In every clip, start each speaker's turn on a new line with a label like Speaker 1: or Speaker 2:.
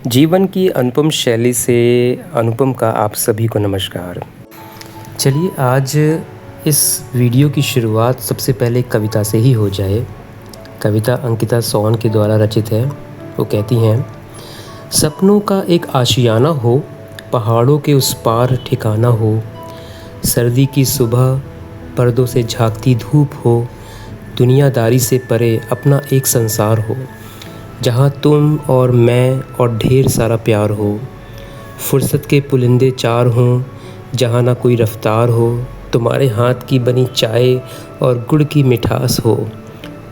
Speaker 1: जीवन की अनुपम शैली से अनुपम का आप सभी को नमस्कार। चलिए आज इस वीडियो की शुरुआत सबसे पहले कविता से ही हो जाए। कविता अंकिता सोन के द्वारा रचित है। वो कहती हैं, सपनों का एक आशियाना हो, पहाड़ों के उस पार ठिकाना हो, सर्दी की सुबह पर्दों से झांकती धूप हो, दुनियादारी से परे अपना एक संसार हो, जहाँ तुम और मैं और ढेर सारा प्यार हो, फुर्सत के पुलिंदे चार हों, जहाँ ना कोई रफ्तार हो, तुम्हारे हाथ की बनी चाय और गुड़ की मिठास हो,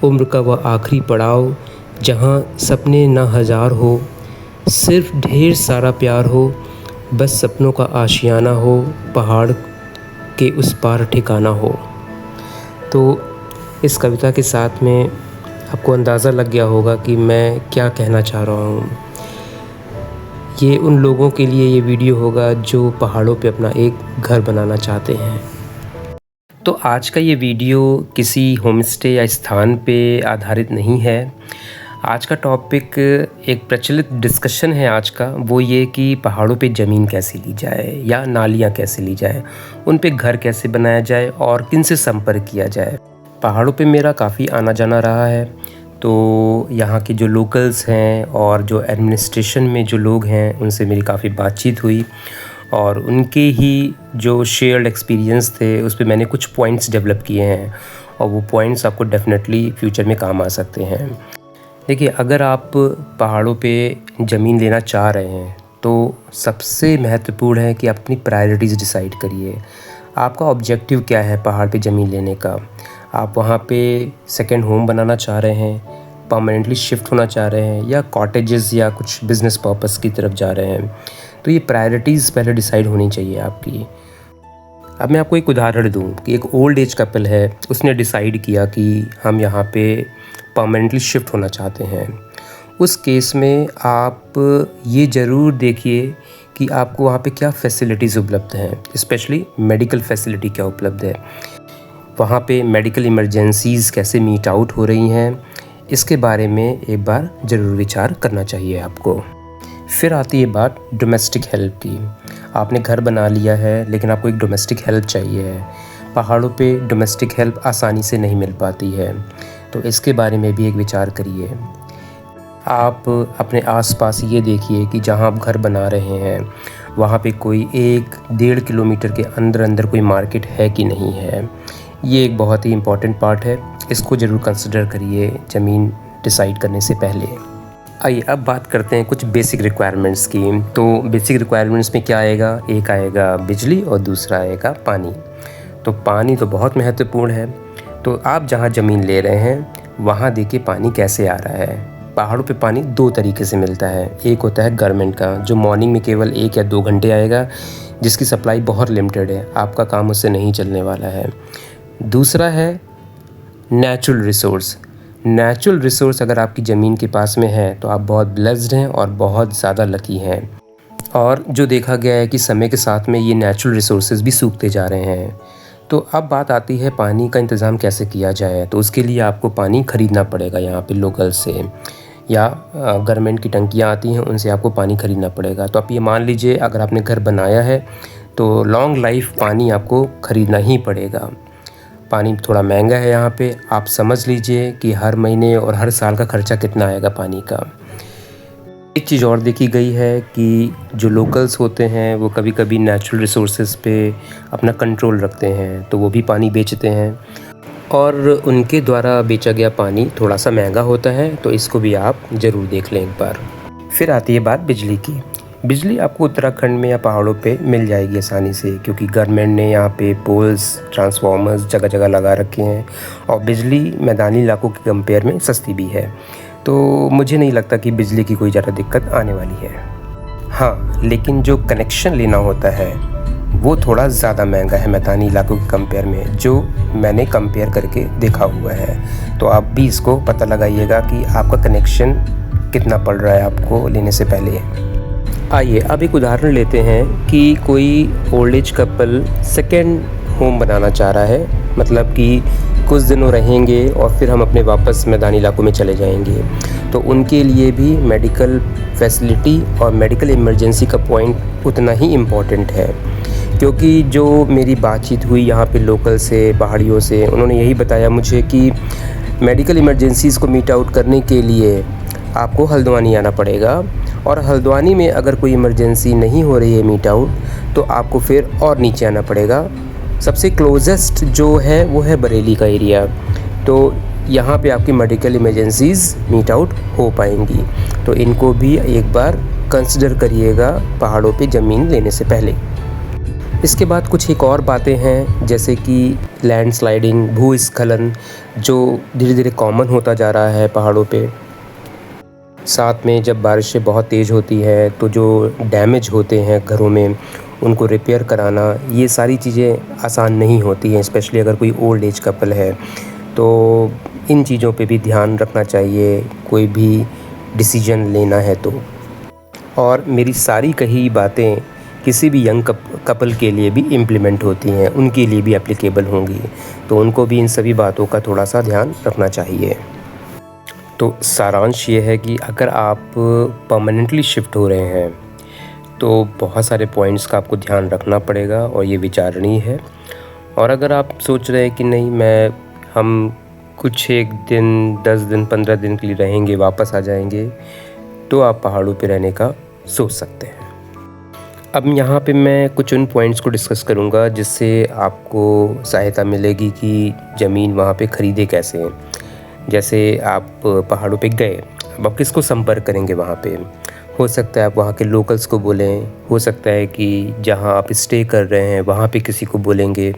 Speaker 1: उम्र का वह आखिरी पड़ाव जहाँ सपने ना हजार हो, सिर्फ ढेर सारा प्यार हो, बस सपनों का आशियाना हो, पहाड़ के उस पार ठिकाना हो। तो इस कविता के साथ में आपको अंदाज़ा लग गया होगा कि मैं क्या कहना चाह रहा हूँ। ये उन लोगों के लिए ये वीडियो होगा जो पहाड़ों पे अपना एक घर बनाना चाहते हैं। तो आज का ये वीडियो किसी होमस्टे या स्थान पे आधारित नहीं है। आज का टॉपिक एक प्रचलित डिस्कशन है आज का, वो ये कि पहाड़ों पे ज़मीन कैसे ली जाए या नालियाँ कैसे ली जाए, उन पे घर कैसे बनाया जाए और किन से संपर्क किया जाए। पहाड़ों पे मेरा काफ़ी आना जाना रहा है, तो यहाँ के जो लोकल्स हैं और जो एडमिनिस्ट्रेशन में जो लोग हैं उनसे मेरी काफ़ी बातचीत हुई और उनके ही जो शेयर्ड एक्सपीरियंस थे उस पे मैंने कुछ पॉइंट्स डेवलप किए हैं और वो पॉइंट्स आपको डेफिनेटली फ्यूचर में काम आ सकते हैं। देखिए, अगर आप पहाड़ों पे ज़मीन लेना चाह रहे हैं तो सबसे महत्वपूर्ण है कि आप अपनी प्रायोरिटीज़ डिसाइड करिए। आपका ऑब्जेक्टिव क्या है पहाड़ पे ज़मीन लेने का? आप वहाँ पे सेकंड होम बनाना चाह रहे हैं, परमानेंटली शिफ्ट होना चाह रहे हैं, या कॉटेजेस या कुछ बिज़नेस पर्पस की तरफ जा रहे हैं? तो ये प्रायोरिटीज़ पहले डिसाइड होनी चाहिए आपकी। अब मैं आपको एक उदाहरण दूँ कि एक ओल्ड एज कपल है, उसने डिसाइड किया कि हम यहाँ पे परमानेंटली शिफ्ट होना चाहते हैं। उस केस में आप ये ज़रूर देखिए कि आपको वहाँ पे क्या फैसिलिटीज़ उपलब्ध हैं, स्पेशली मेडिकल फैसिलिटी क्या उपलब्ध है, वहाँ पे मेडिकल इमरजेंसीज़ कैसे मीट आउट हो रही हैं, इसके बारे में एक बार ज़रूर विचार करना चाहिए आपको। फिर आती है बात डोमेस्टिक हेल्प की। आपने घर बना लिया है लेकिन आपको एक डोमेस्टिक हेल्प चाहिए है। पहाड़ों पे डोमेस्टिक हेल्प आसानी से नहीं मिल पाती है, तो इसके बारे में भी एक विचार करिए। आप अपने आसपास ये देखिए कि जहाँ आप घर बना रहे हैं वहाँ पे कोई 1-1.5 किलोमीटर के अंदर अंदर कोई मार्केट है कि नहीं है। ये एक बहुत ही इम्पॉर्टेंट पार्ट है, इसको ज़रूर कंसिडर करिए ज़मीन डिसाइड करने से पहले। आइए अब बात करते हैं कुछ बेसिक रिक्वायरमेंट्स की। तो बेसिक रिक्वायरमेंट्स में क्या आएगा? एक आएगा बिजली और दूसरा आएगा पानी। तो पानी तो बहुत महत्वपूर्ण है। तो आप जहाँ ज़मीन ले रहे हैं वहाँ देखिए पानी कैसे आ रहा है। पहाड़ों पे पानी 2 तरीके से मिलता है। एक होता है गवर्नमेंट का, जो मॉर्निंग में केवल 1 या 2 घंटे आएगा, जिसकी सप्लाई बहुत लिमिटेड है, आपका काम उससे नहीं चलने वाला है। दूसरा है नेचुरल रिसोर्स। नेचुरल रिसोर्स अगर आपकी ज़मीन के पास में है तो आप बहुत ब्लेस्ड हैं और बहुत ज़्यादा लकी हैं। और जो देखा गया है कि समय के साथ में ये नेचुरल रिसोर्सेज भी सूखते जा रहे हैं। तो अब बात आती है पानी का इंतज़ाम कैसे किया जाए। तो उसके लिए आपको पानी ख़रीदना पड़ेगा यहाँ पे लोकल से, या गवर्नमेंट की टंकियाँ आती हैं उनसे आपको पानी ख़रीदना पड़ेगा। तो आप ये मान लीजिए अगर आपने घर बनाया है तो लॉन्ग लाइफ पानी आपको ख़रीदना ही पड़ेगा। पानी थोड़ा महंगा है यहाँ पे, आप समझ लीजिए कि हर महीने और हर साल का खर्चा कितना आएगा पानी का। एक चीज़ और देखी गई है कि जो लोकल्स होते हैं वो कभी कभी नेचुरल रिसोर्सेज पे अपना कंट्रोल रखते हैं, तो वो भी पानी बेचते हैं और उनके द्वारा बेचा गया पानी थोड़ा सा महंगा होता है, तो इसको भी आप ज़रूर देख लें एक बार। फिर आती है बात बिजली की। बिजली आपको उत्तराखंड में या पहाड़ों पे मिल जाएगी आसानी से, क्योंकि गवर्नमेंट ने यहाँ पे पोल्स, ट्रांसफार्मर्स जगह जगह लगा रखे हैं और बिजली मैदानी इलाकों के कंपेयर में सस्ती भी है। तो मुझे नहीं लगता कि बिजली की कोई ज़्यादा दिक्कत आने वाली है। हाँ, लेकिन जो कनेक्शन लेना होता है वो थोड़ा ज़्यादा महंगा है मैदानी इलाकों के कंपेयर में, जो मैंने कंपेयर करके देखा हुआ है। तो आप भी इसको पता लगाइएगा कि आपका कनेक्शन कितना पड़ रहा है आपको लेने से पहले। आइए अब एक उदाहरण लेते हैं कि कोई old age couple second home बनाना चाह रहा है, मतलब कि कुछ दिनों रहेंगे और फिर हम अपने वापस मैदानी इलाकों में चले जाएंगे, तो उनके लिए भी मेडिकल फैसिलिटी और मेडिकल इमरजेंसी का पॉइंट उतना ही इम्पॉर्टेंट है। क्योंकि जो मेरी बातचीत हुई यहाँ पे लोकल से, पहाड़ियों से, उन्होंने यही बताया मुझे कि मेडिकल इमरजेंसीज़ को मीट आउट करने के लिए आपको हल्द्वानी आना पड़ेगा, और हल्द्वानी में अगर कोई इमरजेंसी नहीं हो रही है मीट आउट, तो आपको फिर और नीचे आना पड़ेगा। सबसे क्लोजेस्ट जो है वो है बरेली का एरिया, तो यहाँ पे आपकी मेडिकल इमरजेंसीज़ मीट आउट हो पाएंगी। तो इनको भी एक बार कंसिडर करिएगा पहाड़ों पे ज़मीन लेने से पहले। इसके बाद कुछ एक और बातें हैं, जैसे कि लैंडस्लाइडिंग, भूस्खलन, जो धीरे धीरे कॉमन होता जा रहा है पहाड़ों पे। साथ में जब बारिशें बहुत तेज़ होती हैं तो जो डैमेज होते हैं घरों में, उनको रिपेयर कराना, ये सारी चीज़ें आसान नहीं होती हैं, स्पेशली अगर कोई ओल्ड एज कपल है। तो इन चीज़ों पे भी ध्यान रखना चाहिए कोई भी डिसीजन लेना है तो। और मेरी सारी कही बातें किसी भी यंग कपल के लिए भी इम्प्लीमेंट होती हैं, उनके लिए भी एप्लीकेबल होंगी, तो उनको भी इन सभी बातों का थोड़ा सा ध्यान रखना चाहिए। तो सारांश ये है कि अगर आप परमानेंटली शिफ्ट हो रहे हैं तो बहुत सारे पॉइंट्स का आपको ध्यान रखना पड़ेगा और ये विचारणीय है। और अगर आप सोच रहे हैं कि नहीं, हम कुछ एक दिन, 10 दिन, 15 दिन के लिए रहेंगे, वापस आ जाएंगे, तो आप पहाड़ों पे रहने का सोच सकते हैं। अब यहाँ पे मैं कुछ उन पॉइंट्स को डिस्कस करूँगा जिससे आपको सहायता मिलेगी कि ज़मीन वहाँ पे ख़रीदे कैसे। जैसे आप पहाड़ों पे गए, अब आप किसको संपर्क करेंगे वहाँ पे? हो सकता है आप वहाँ के लोकल्स को बोलें, हो सकता है कि जहाँ आप स्टे कर रहे हैं वहाँ पे किसी को बोलेंगे,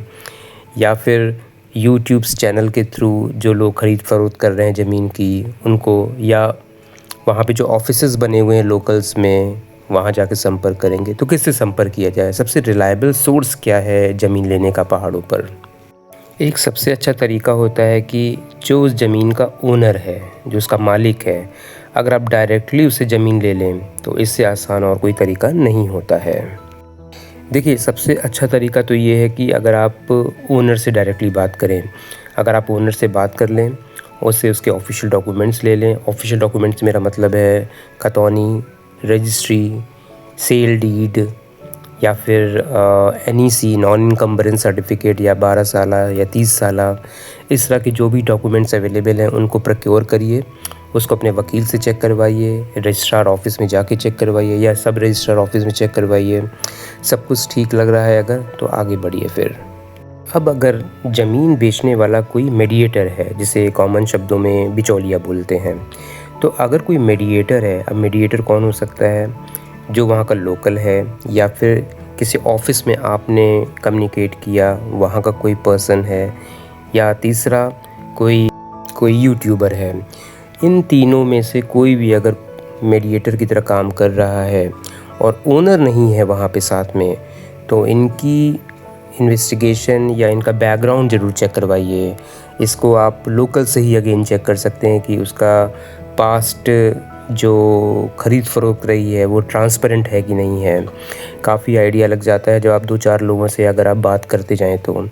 Speaker 1: या फिर यूट्यूब चैनल के थ्रू जो लोग ख़रीद फरोख्त कर रहे हैं ज़मीन की उनको, या वहाँ पे जो ऑफिसेज़ बने हुए हैं लोकल्स में, वहाँ जाके संपर्क करेंगे। तो किससे संपर्क किया जाए? सबसे रिलायबल सोर्स क्या है ज़मीन लेने का पहाड़ों पर? एक सबसे अच्छा तरीका होता है कि जो उस ज़मीन का ओनर है, जो उसका मालिक है, अगर आप डायरेक्टली उससे ज़मीन ले लें तो इससे आसान और कोई तरीका नहीं होता है। देखिए, सबसे अच्छा तरीका तो ये है कि अगर आप ओनर से डायरेक्टली बात करें। अगर आप ओनर से बात कर लें, उससे उसके ऑफिशियल डॉक्यूमेंट्स ले लें। ऑफिशियल डॉक्यूमेंट्स मेरा मतलब है खतौनी, रजिस्ट्री, सेल डीड, या फिर NEC, नॉन इनकम्बरेंस सर्टिफिकेट, या 12 साला या 30 साला, इस तरह के जो भी डॉक्यूमेंट्स अवेलेबल हैं उनको प्रोक्योर करिए। उसको अपने वकील से चेक करवाइए, रजिस्ट्रार ऑफिस में जाके चेक करवाइए, या सब रजिस्ट्रार ऑफिस में चेक करवाइए। सब कुछ ठीक लग रहा है अगर, तो आगे बढ़िए फिर। अब अगर ज़मीन बेचने वाला कोई मीडिएटर है, जिसे कॉमन शब्दों में बिचौलिया बोलते हैं, तो अगर कोई मीडिएटर है, अब मीडिएटर कौन हो सकता है? जो वहाँ का लोकल है, या फिर किसी ऑफिस में आपने कम्युनिकेट किया, वहाँ का कोई पर्सन है, या तीसरा कोई यूट्यूबर है। इन तीनों में से कोई भी अगर मीडिएटर की तरह काम कर रहा है और ओनर नहीं है वहाँ पे साथ में, तो इनकी इन्वेस्टिगेशन या इनका बैकग्राउंड ज़रूर चेक करवाइए। इसको आप लोकल से ही अगेन चेक कर सकते हैं कि उसका पास्ट जो ख़रीद फ़रोख्त रही है वो ट्रांसपेरेंट है कि नहीं है। काफ़ी आइडिया लग जाता है जब आप 2-4 लोगों से अगर आप बात करते जाएं तो।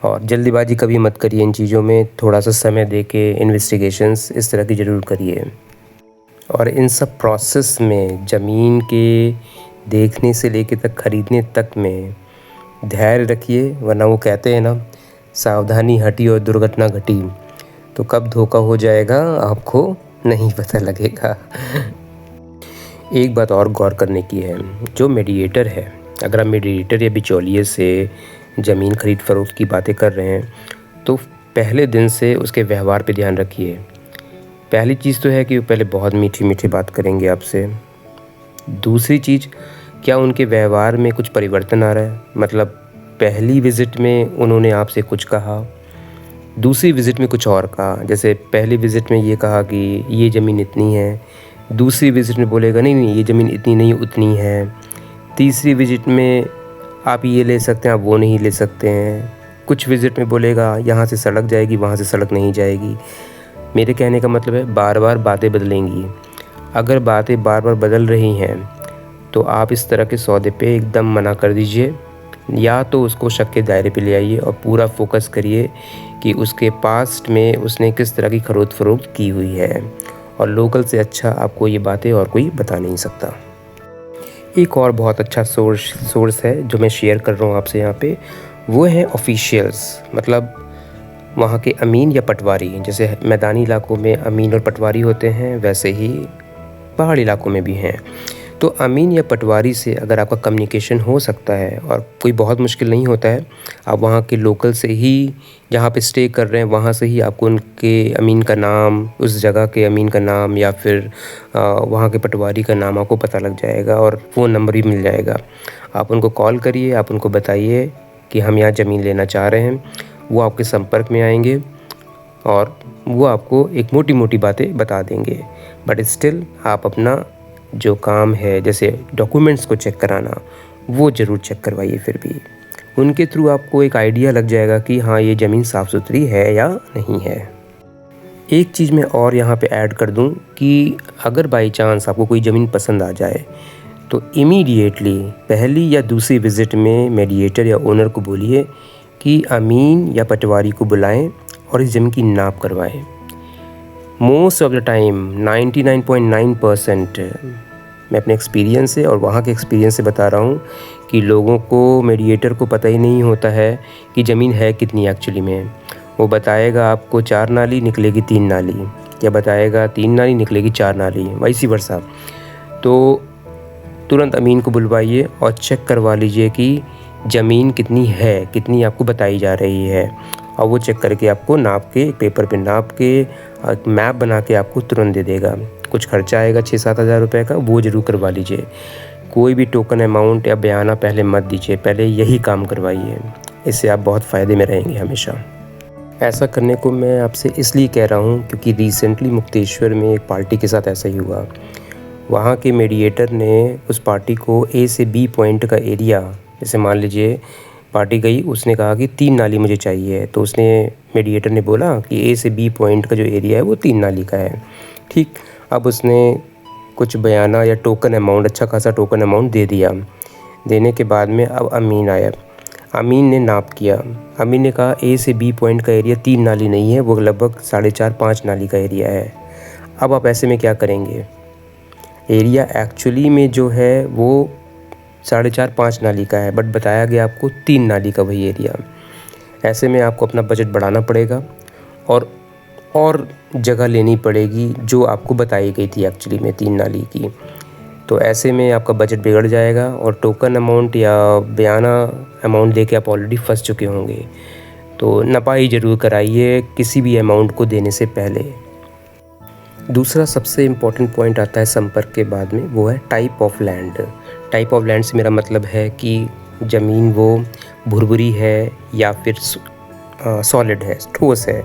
Speaker 1: और जल्दीबाजी कभी मत करिए इन चीज़ों में, थोड़ा सा समय दे के इन्वेस्टिगेशंस इस तरह की ज़रूर करिए। और इन सब प्रोसेस में, ज़मीन के देखने से लेके तक ख़रीदने तक में धैर्य रखिए, वरना वो कहते हैं ना, सावधानी हटी और दुर्घटना घटी। तो कब धोखा हो जाएगा आपको नहीं पता लगेगा। एक बात और गौर करने की है, जो मीडिएटर है, अगर आप मीडिएटर या बिचौलिए से ज़मीन ख़रीद फ़रोख्त की बातें कर रहे हैं, तो पहले दिन से उसके व्यवहार पे ध्यान रखिए। पहली चीज़ तो है कि वो पहले बहुत मीठी मीठी बात करेंगे आपसे। दूसरी चीज़, क्या उनके व्यवहार में कुछ परिवर्तन आ रहा है? मतलब पहली विज़िट में उन्होंने आपसे कुछ कहा, दूसरी विज़िट में कुछ और कहा। जैसे पहली विज़िट में ये कहा कि ये ज़मीन इतनी है, दूसरी विज़िट में बोलेगा नहीं ये ज़मीन इतनी नहीं उतनी है, तीसरी विज़िट में आप ये ले सकते हैं, आप वो नहीं ले सकते हैं। कुछ विज़िट में बोलेगा यहाँ से सड़क जाएगी, वहाँ से सड़क नहीं जाएगी। मेरे कहने का मतलब है बार बार बातें बदलेंगी। अगर बातें बार बार बदल रही हैं तो आप इस तरह के सौदे पे एकदम मना कर दीजिए, या तो उसको शक के दायरे पे ले आइए और पूरा फोकस करिए कि उसके पास्ट में उसने किस तरह की खरीद फरोख्त की हुई है, और लोकल से अच्छा आपको ये बातें और कोई बता नहीं सकता। एक और बहुत अच्छा सोर्स है जो मैं शेयर कर रहा हूँ आपसे यहाँ पे, वो है ऑफिशियल्स, मतलब वहाँ के अमीन या पटवारी। जैसे मैदानी इलाकों में अमीन और पटवारी होते हैं, वैसे ही पहाड़ी इलाकों में भी हैं। तो अमीन या पटवारी से अगर आपका कम्युनिकेशन हो सकता है, और कोई बहुत मुश्किल नहीं होता है, आप वहाँ के लोकल से ही, जहाँ पे स्टे कर रहे हैं वहाँ से ही आपको उनके अमीन का नाम, उस जगह के अमीन का नाम या फिर वहाँ के पटवारी का नाम आपको पता लग जाएगा, और फ़ोन नंबर भी मिल जाएगा। आप उनको कॉल करिए, आप उनको बताइए कि हम यहाँ ज़मीन लेना चाह रहे हैं। वो आपके संपर्क में आएंगे और वो आपको एक मोटी मोटी बातें बता देंगे। बट स्टिल आप अपना जो काम है, जैसे डॉक्यूमेंट्स को चेक कराना, वो ज़रूर चेक करवाइए। फिर भी उनके थ्रू आपको एक आइडिया लग जाएगा कि हाँ ये ज़मीन साफ़ सुथरी है या नहीं है। एक चीज़ मैं और यहाँ पे ऐड कर दूँ कि अगर बाई चांस आपको कोई ज़मीन पसंद आ जाए तो इमीडिएटली पहली या दूसरी विज़िट में मीडिएटर या ओनर को बोलिए कि अमीन या पटवारी को बुलाएं और इस ज़मीन की नाप करवाएं। मोस्ट ऑफ द टाइम 99.9% मैं अपने एक्सपीरियंस से और वहाँ के एक्सपीरियंस से बता रहा हूँ कि लोगों को, मीडिएटर को पता ही नहीं होता है कि ज़मीन है कितनी एक्चुअली में। वो बताएगा आपको 4 नाली निकलेगी 3 नाली, या बताएगा 3 नाली निकलेगी 4 नाली, वैसी वर्षा। तो तुरंत अमीन को बुलवाइए और चेक करवा लीजिए कि ज़मीन कितनी है, कितनी आपको बताई जा रही है, और वो चेक करके आपको नाप के, पेपर पे नाप के, मैप बना के आपको तुरंत दे देगा। कुछ खर्चा आएगा 6-7 हज़ार रुपये का, वो ज़रूर करवा लीजिए। कोई भी टोकन अमाउंट या बयाना पहले मत दीजिए, पहले यही काम करवाइए। इससे आप बहुत फ़ायदे में रहेंगे हमेशा। ऐसा करने को मैं आपसे इसलिए कह रहा हूँ क्योंकि रिसेंटली मुक्तेश्वर में एक पार्टी के साथ ऐसा ही हुआ। वहाँ के मीडिएटर ने उस पार्टी को A से B पॉइंट का एरिया, जैसे मान लीजिए पार्टी गई, उसने कहा कि 3 नाली मुझे चाहिए, तो उसने, मीडिएटर ने बोला कि A से B पॉइंट का जो एरिया है वो 3 नाली का है। ठीक, अब उसने कुछ बयाना या टोकन अमाउंट, अच्छा खासा टोकन अमाउंट दे दिया। देने के बाद में अब अमीन आया, अमीन ने नाप किया। अमीन ने कहा A से B पॉइंट का एरिया 3 नाली नहीं है, वो लगभग 4.5-5 नाली का एरिया है। अब आप ऐसे में क्या करेंगे? एरिया एक्चुअली में जो है वो 4.5-5 नाली का है, बट बताया गया आपको 3 नाली का वही एरिया। ऐसे में आपको अपना बजट बढ़ाना पड़ेगा और जगह लेनी पड़ेगी जो आपको बताई गई थी एक्चुअली में 3 नाली की। तो ऐसे में आपका बजट बिगड़ जाएगा और टोकन अमाउंट या बयाना अमाउंट देके आप ऑलरेडी फंस चुके होंगे। तो नपाई ज़रूर कराइए किसी भी अमाउंट को देने से पहले। दूसरा सबसे इम्पॉर्टेंट पॉइंट आता है संपर्क के बाद में, वो है type of land. Type of land से मेरा मतलब है कि ज़मीन वो भुरभुरी है या फिर सॉलिड है, ठोस है।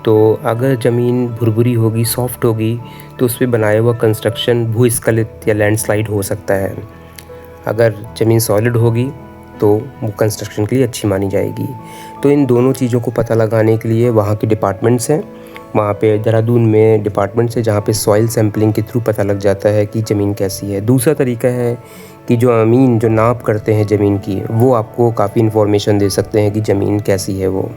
Speaker 1: तो अगर ज़मीन भुरभुरी होगी, सॉफ्ट होगी, तो उस पर बनाया हुआ कंस्ट्रक्शन भूस्खलित या लैंडस्लाइड हो सकता है। अगर ज़मीन सॉलिड होगी तो वो कंस्ट्रक्शन के लिए अच्छी मानी जाएगी। तो इन दोनों चीज़ों को पता लगाने के लिए वहाँ के डिपार्टमेंट्स हैं, वहाँ पे देहरादून में डिपार्टमेंट्स है जहाँ पे सॉइल सैम्पलिंग के थ्रू पता लग जाता है कि ज़मीन कैसी है। दूसरा तरीका है कि जो अमीन जो नाप करते हैं ज़मीन की, वो आपको काफ़ी इन्फॉर्मेशन दे सकते हैं कि ज़मीन कैसी है वो।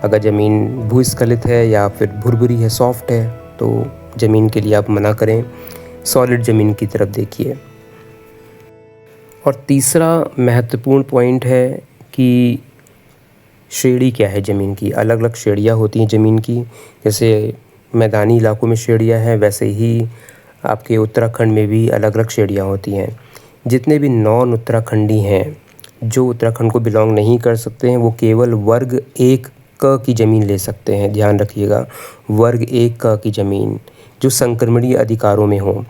Speaker 1: अगर ज़मीन भूस्खलित है या फिर भुरभुरी है, सॉफ्ट है, तो ज़मीन के लिए आप मना करें, सॉलिड ज़मीन की तरफ देखिए। और तीसरा महत्वपूर्ण पॉइंट है कि श्रेणी क्या है ज़मीन की। अलग अलग श्रेणियाँ होती हैं ज़मीन की, जैसे मैदानी इलाकों में श्रेणियाँ हैं, वैसे ही आपके उत्तराखंड में भी अलग अलग श्रेणियाँ होती हैं। जितने भी नॉन उत्तराखंडी हैं, जो उत्तराखंड को बिलोंग नहीं कर सकते हैं, वो केवल वर्ग 1 क की ज़मीन ले सकते हैं। ध्यान रखिएगा, वर्ग 1 क की ज़मीन जो संक्रमणीय अधिकारों में हो,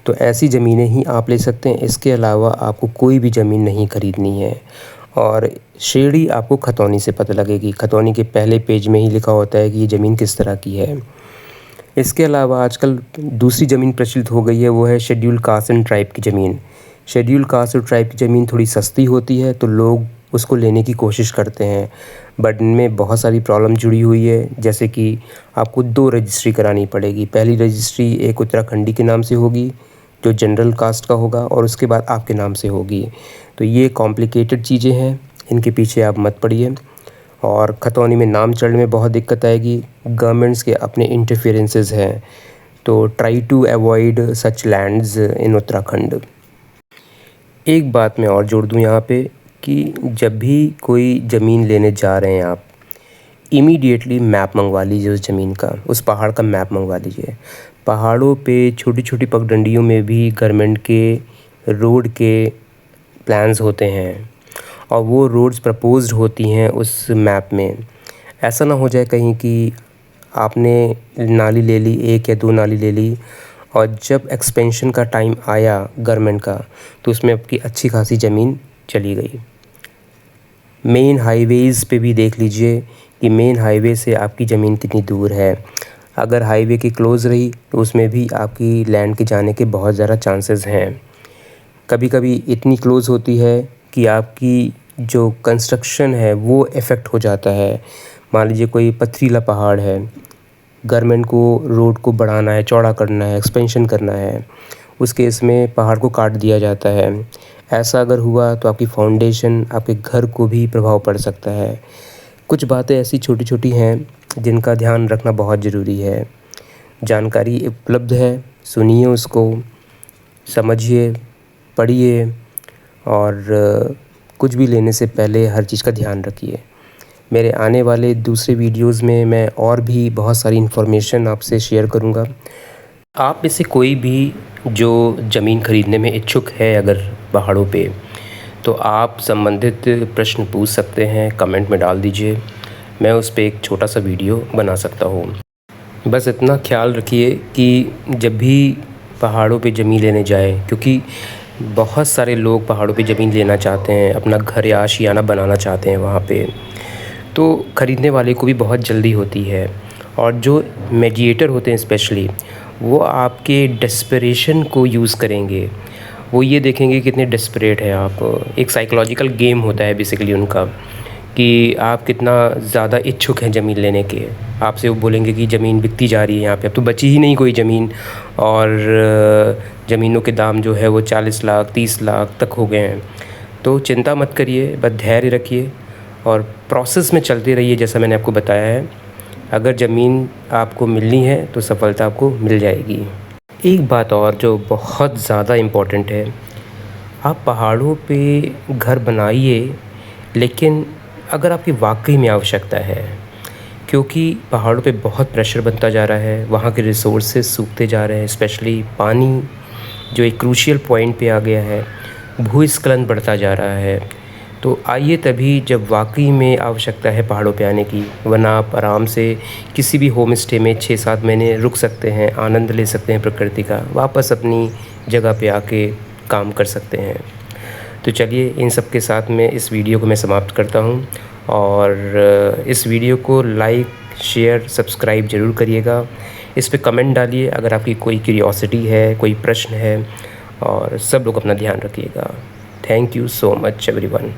Speaker 1: तो ऐसी ज़मीनें ही आप ले सकते हैं। इसके अलावा आपको कोई भी ज़मीन नहीं खरीदनी है। और श्रेणी आपको खतौनी से पता लगेगी। खतौनी के पहले पेज में ही लिखा होता है कि ये ज़मीन किस तरह की है। इसके अलावा आजकल दूसरी ज़मीन प्रचलित हो गई है, वो है शेड्यूल कास्ट एंड ट्राइब की ज़मीन। शेड्यूल कास्ट और ट्राइब की ज़मीन थोड़ी सस्ती होती है, तो लोग उसको लेने की कोशिश करते हैं, बट इनमें बहुत सारी प्रॉब्लम जुड़ी हुई है। जैसे कि आपको 2 रजिस्ट्री करानी पड़ेगी। पहली रजिस्ट्री एक उत्तराखंडी के नाम से होगी जो जनरल कास्ट का होगा, और उसके बाद आपके नाम से होगी। तो ये कॉम्प्लिकेटेड चीज़ें हैं, इनके पीछे आप मत पड़िए और खतौनी में नाम चढ़ने में बहुत दिक्कत आएगी। गवर्नमेंट्स के अपने इंटरफेरेंसेस हैं, तो try to avoid such lands in Uttarakhand. एक बात मैं और जोड़ दूं यहाँ पे कि जब भी कोई ज़मीन लेने जा रहे हैं आप, इमीडिएटली मैप मंगवा लीजिए उस ज़मीन का, उस पहाड़ का मैप मंगवा लीजिए। पहाड़ों पे छोटी छोटी पगडंडियों में भी गवर्नमेंट के रोड के प्लान्स होते हैं और वो रोड्स प्रपोज्ड होती हैं उस मैप में। ऐसा ना हो जाए कहीं कि आपने नाली ले ली, 1 या 2 नाली ले ली, और जब एक्सपेंशन का टाइम आया गवर्नमेंट का तो उसमें आपकी अच्छी खासी ज़मीन चली गई। मेन हाईवेज़ पे भी देख लीजिए कि मेन हाईवे से आपकी ज़मीन कितनी दूर है। अगर हाईवे की क्लोज़ रही तो उसमें भी आपकी लैंड के जाने के बहुत ज़्यादा चांसेस हैं। कभी कभी इतनी क्लोज़ होती है कि आपकी जो कंस्ट्रक्शन है वो इफ़ेक्ट हो जाता है। मान लीजिए कोई पथरीला पहाड़ है, गवर्नमेंट को रोड को बढ़ाना है, चौड़ा करना है, एक्सपेंशन करना है, उस केस में पहाड़ को काट दिया जाता है। ऐसा अगर हुआ तो आपकी फाउंडेशन, आपके घर को भी प्रभाव पड़ सकता है। कुछ बातें ऐसी छोटी छोटी हैं जिनका ध्यान रखना बहुत ज़रूरी है। जानकारी उपलब्ध है, सुनिए उसको, समझिए, पढ़िए और कुछ भी लेने से पहले हर चीज़ का ध्यान रखिए। मेरे आने वाले दूसरे वीडियोस में मैं और भी बहुत सारी इन्फॉर्मेशन आपसे शेयर करूँगा। आप में से कोई भी जो ज़मीन ख़रीदने में इच्छुक है अगर पहाड़ों पे, तो आप संबंधित प्रश्न पूछ सकते हैं, कमेंट में डाल दीजिए, मैं उस पर एक छोटा सा वीडियो बना सकता हूँ। बस इतना ख्याल रखिए कि जब भी पहाड़ों पे ज़मीन लेने जाए, क्योंकि बहुत सारे लोग पहाड़ों पे ज़मीन लेना चाहते हैं, अपना घर या आशियाना बनाना चाहते हैं वहाँ पे, तो ख़रीदने वाले को भी बहुत जल्दी होती है। और जो मीडिएटर होते हैं स्पेशली, वो आपके डेस्परेशन को यूज़ करेंगे। वो ये देखेंगे कितने डेस्परेट हैं आप। एक साइकोलॉजिकल गेम होता है बेसिकली उनका, कि आप कितना ज़्यादा इच्छुक हैं ज़मीन लेने के। आपसे वो बोलेंगे कि ज़मीन बिकती जा रही है यहाँ पे, अब तो बची ही नहीं कोई ज़मीन, और ज़मीनों के दाम जो है वो 40 लाख 30 लाख तक हो गए हैं। तो चिंता मत करिए, बस धैर्य रखिए और प्रोसेस में चलते रहिए जैसा मैंने आपको बताया है। अगर ज़मीन आपको मिलनी है तो सफलता आपको मिल जाएगी। एक बात और जो बहुत ज़्यादा इम्पॉर्टेंट है, आप पहाड़ों पे घर बनाइए, लेकिन अगर आपकी वाकई में आवश्यकता है, क्योंकि पहाड़ों पे बहुत प्रेशर बनता जा रहा है, वहाँ के रिसोर्सेज सूखते जा रहे हैं, स्पेशली पानी जो एक क्रूशियल पॉइंट पे आ गया है, भूस्खलन बढ़ता जा रहा है। तो आइए तभी जब वाकई में आवश्यकता है पहाड़ों पे आने की, वरना आप आराम से किसी भी होम स्टे में 6-7 महीने रुक सकते हैं, आनंद ले सकते हैं प्रकृति का, वापस अपनी जगह पे आके काम कर सकते हैं। तो चलिए इन सब के साथ में इस वीडियो को मैं समाप्त करता हूँ, और इस वीडियो को लाइक, शेयर, सब्सक्राइब ज़रूर करिएगा। इस पे कमेंट डालिए अगर आपकी कोई क्यूरियोसिटी है, कोई प्रश्न है, और सब लोग अपना ध्यान रखिएगा। Thank you so much everyone.